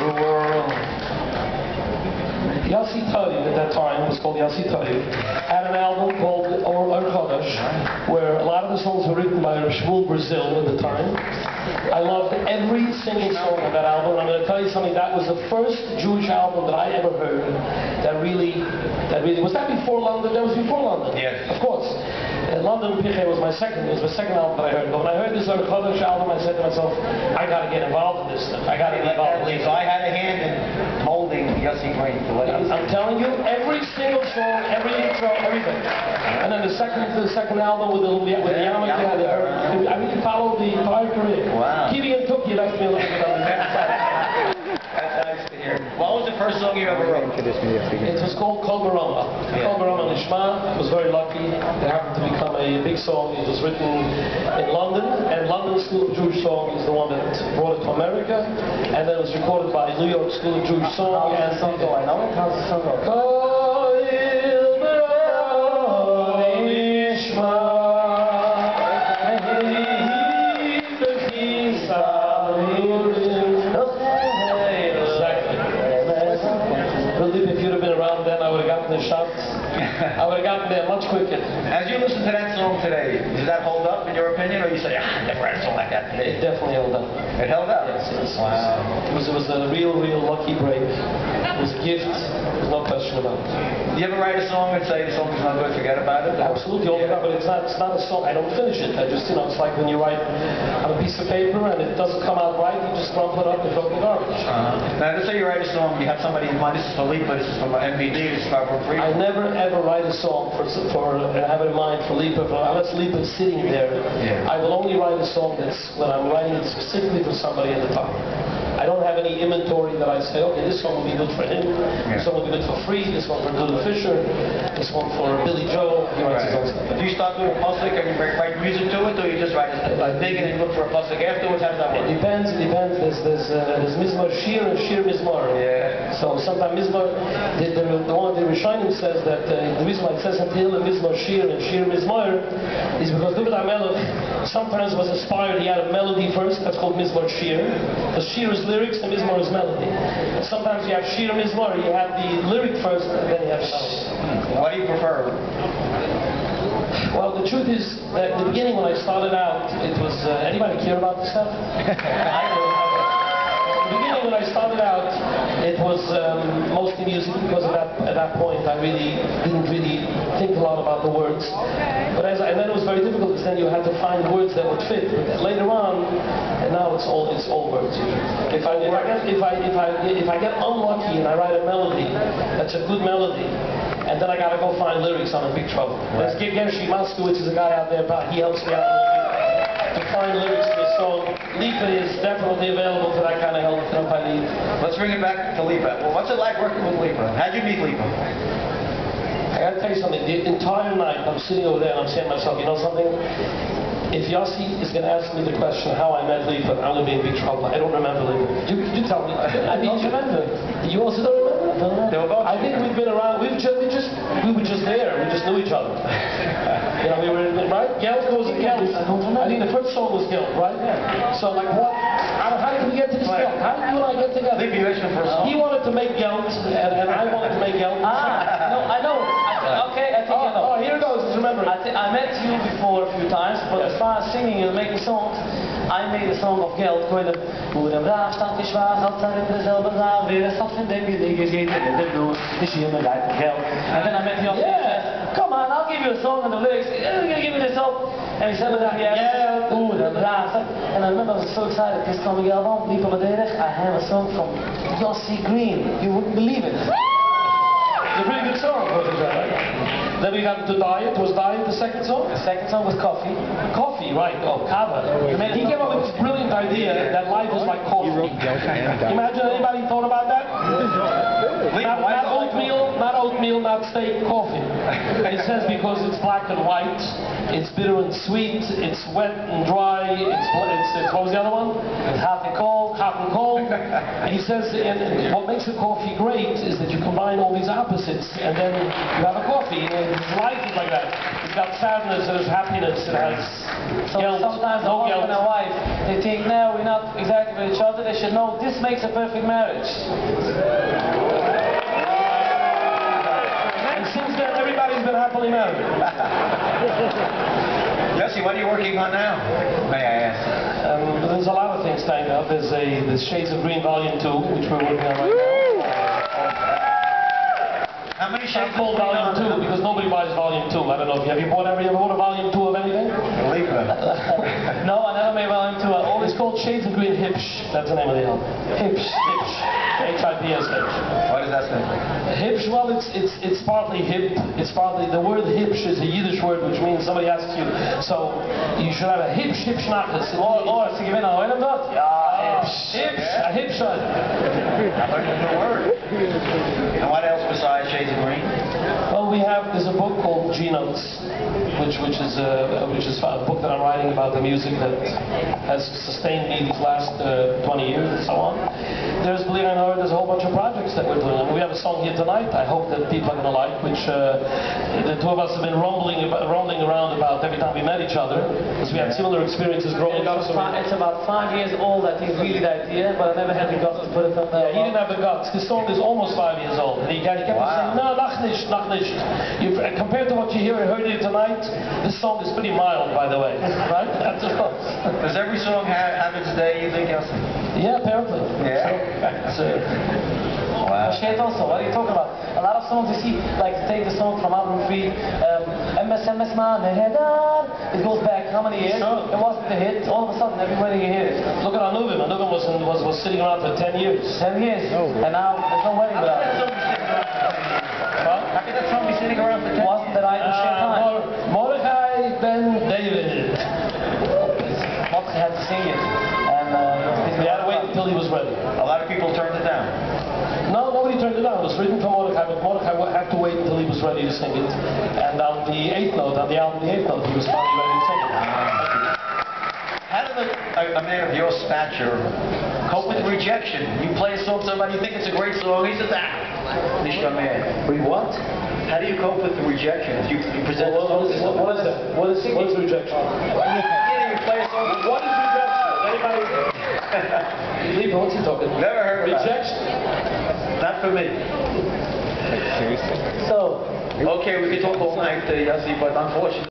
the world. Yossi at that time, it was called Yossi had an album called Or Chodesh, where a lot of the songs were written by Shmuel Brazil at the time. I loved every single song on that album. I'm going to tell you something, that was the first Jewish album that I ever heard that really, was that before London? That was before London. Yes. Of course. London Piche was my second album that I heard. But when I heard this Or Chodesh album, I said to myself, I got to get involved in this stuff. I got to get involved in this. So I had a hand in molding Yossi Green. I'm telling you, every single song, every intro, everything. And then the second album with the Yarmulke, I really followed the entire career. Wow. Keeping it took you left me a little bit on the side. That's nice to hear. What was the first song you ever wrote? It was called Kol Barama. Kol Barama Nishma. I was very lucky. It happened to become a big song. It was written in London, and London School of Jewish Song is the one that brought it to America. And then it was recorded by New York School of Jewish Song. How's the song go? I know it. How's the song go? If you'd have been around then, I would have gotten the shots. I would have gotten there much quicker. As you listen to that song today, does that hold up in your opinion, or you say, I never had a song like that today? It definitely held up. It held up? Yes. Wow. It was a real lucky break. It was a gift. There's no question about it. Do you ever write a song and say the song is not good, forget about it? Absolutely, all the time, but it's not a song. I don't finish it. I just, it's like when you write on a piece of paper and it doesn't come out right, you just crumple it up and throw it in the garbage. Now, let's say you write a song, you have somebody in mind, this is for Lipa, this is from MVD, this is for free. I never ever write a song for have it in mind for Lipa, unless Lipa is sitting there. Yeah. I will only write a song when I'm writing it specifically for somebody at the time. I don't have any inventory that I say, okay, this one will be good for him, this one will be good for Free, this one for Little Fisher, this one for Billy Joel. He writes his own stuff. Do you start doing a pasuk and you write music to it, or you just write a big and then you look for a pasuk afterwards? How does that work? It depends. There's Mizmor Shir and Shir Mizmor. Yeah. So sometimes Mizmor, the one of the Rishonim says that the reason why it says in Tehillim Mizmor Shir and Shir Mizmor is because David HaMelech sometimes was inspired. He had a melody first, that's called Mizmor Shir. The Shir is lyrics and Mizmor is melody. Sometimes you have Shir Mizmor, you have the lyric first and then you have the melody. What do you prefer? Well, the truth is that at the beginning when I started out, it was, anybody care about this stuff? I do. At the beginning when I started out, it was mostly music because at that point I didn't really think a lot about the words. But and then it was very difficult because then you had to find words that would fit. But later on, and now it's all words. If I get unlucky and I write a melody that's a good melody, and then I gotta go find lyrics, I'm in big trouble. There's Gershi Moskowitz is a guy out there, he helps me out a little bit to find lyrics to the song. Lipa is definitely available for that kind of help if I need. Let's bring it back to Lipa. Well, what's it like working with Lipa? How'd you meet Lipa? I gotta tell you something, the entire night I'm sitting over there and I'm saying to myself, you know something? If Yossi is going to ask me the question how I met Lipa, I'm going to be in big trouble. I don't remember Lipa. You tell me. I don't remember. You also don't remember? I think we've been around. We were just there. We just knew each other. We were right. Gelt goes to Gelt. I think the first song was Gelt, right? Yeah. So like what? How did we get to this Gelt? How did you and I get together? Lipa, you asked me for a song. He wanted to make Gelt, and I wanted to make Gelt. No, I know. Okay, I think you know. Oh, here it goes. Just remember. I met you before a few times, but as far as singing and making songs, I made a song of Geld. Hoe de braaf staat is waar, altijd in dezelfde zaal. Weer een stad van denk je, die zit in de bloed. Is hier mijn lijf Geld. And then I met you. Come on, I'll give you a song and the lyrics. You're gonna give me this up. And he said, yeah, hoe de braaf. And I remember I was so excited. This coming album, Lipa Badedig, I have a song from Yossi Green. You wouldn't believe it. It's a pretty good song, right? Then we got to Diet. Was Diet the second song? The second song was Coffee. Coffee, right. Oh, Kava. He came up with this brilliant idea that life is like coffee. Imagine anybody thought about that? Not oatmeal, not steak, coffee. It says because it's black and white, it's bitter and sweet, it's wet and dry, it's what was the other one? It's hot and cold. And he says, and what makes a coffee great is that you combine all these opposites and then you have a coffee. And life is like that. got sadness, there's happiness, it has So guilt, sometimes a no husband guilt. and wife, they think, no, we're not exactly with each other. They should know this makes a perfect marriage. And since then, everybody's been happily married. Yossi, what are you working on now? May I ask? There's a lot of things coming out. There's Shades of Green Volume 2, which we're working on right now. How many It's shades not called Volume 2 because nobody buys Volume 2. I don't know if you bought a Volume 2 of anything? Lipa. No, I never made Volume 2. It's called Shades of Green Hipsh. That's the name of the album. Hipsh. H-I-P-S-H. What does that say? Hipsh, well, it's partly hip. It's partly, the word hipsh is a Yiddish word which means somebody asks you, so you should have a hipsh nachas. Or, to give in a oil dot? Yeah, A hipsh. I learned a new word. And what else besides Shades of Green? Well, there's a book called G-Notes, which is a book that I'm writing about the music that has sustained me these last 20 years and so on. Believe it or not, there's a whole bunch of projects that we're doing. And we have a song here tonight I hope that people are going to like, which the two of us have been rumbling around about every time we met each other, because we had similar experiences growing up. It's about 5 years old that he really the idea, but I never had the guts to put it on there. Yeah, he didn't have the guts. His song is almost 5 years old. And he kept saying, no, nach nicht. Compared to what you heard here tonight, this song is pretty mild, by the way. Right? That's just Does every song have its day, you think, Yossi? Yeah, apparently. Yeah. Wow. Shit also, what are you talking about? A lot of songs you see, like take the song from album 3, MS Man, it goes back how many years? Sure. It wasn't a hit, all of a sudden everybody can hear it. Look at Anuvim. Anuvim was sitting around for 10 years. 10 years, and now there's no wedding without it. How can that song be sitting around for 10 years? Wasn't the right at the same time? Mordechai Ben David. Mordechai had to sing it, and He had to wait until he was ready. A lot of people turned it down. No, nobody turned it down. It was written for Mordechai, but Mordechai had to wait until he was ready to sing it. And on the 8th note, on the album, the 8th note, he was finally ready to sing it. How does a man of your stature cope with rejection? You play a song to somebody, you think it's a great song, he says, nicht mehr. What? How do you cope with the rejection? If you present a song to somebody? What is that? What is rejection? You play a song. What is rejection? Anybody? Lipa, what's he talking about? Never heard of that. Rejection? Not for me. so. Okay, we could talk all night, Yossi, but unfortunately.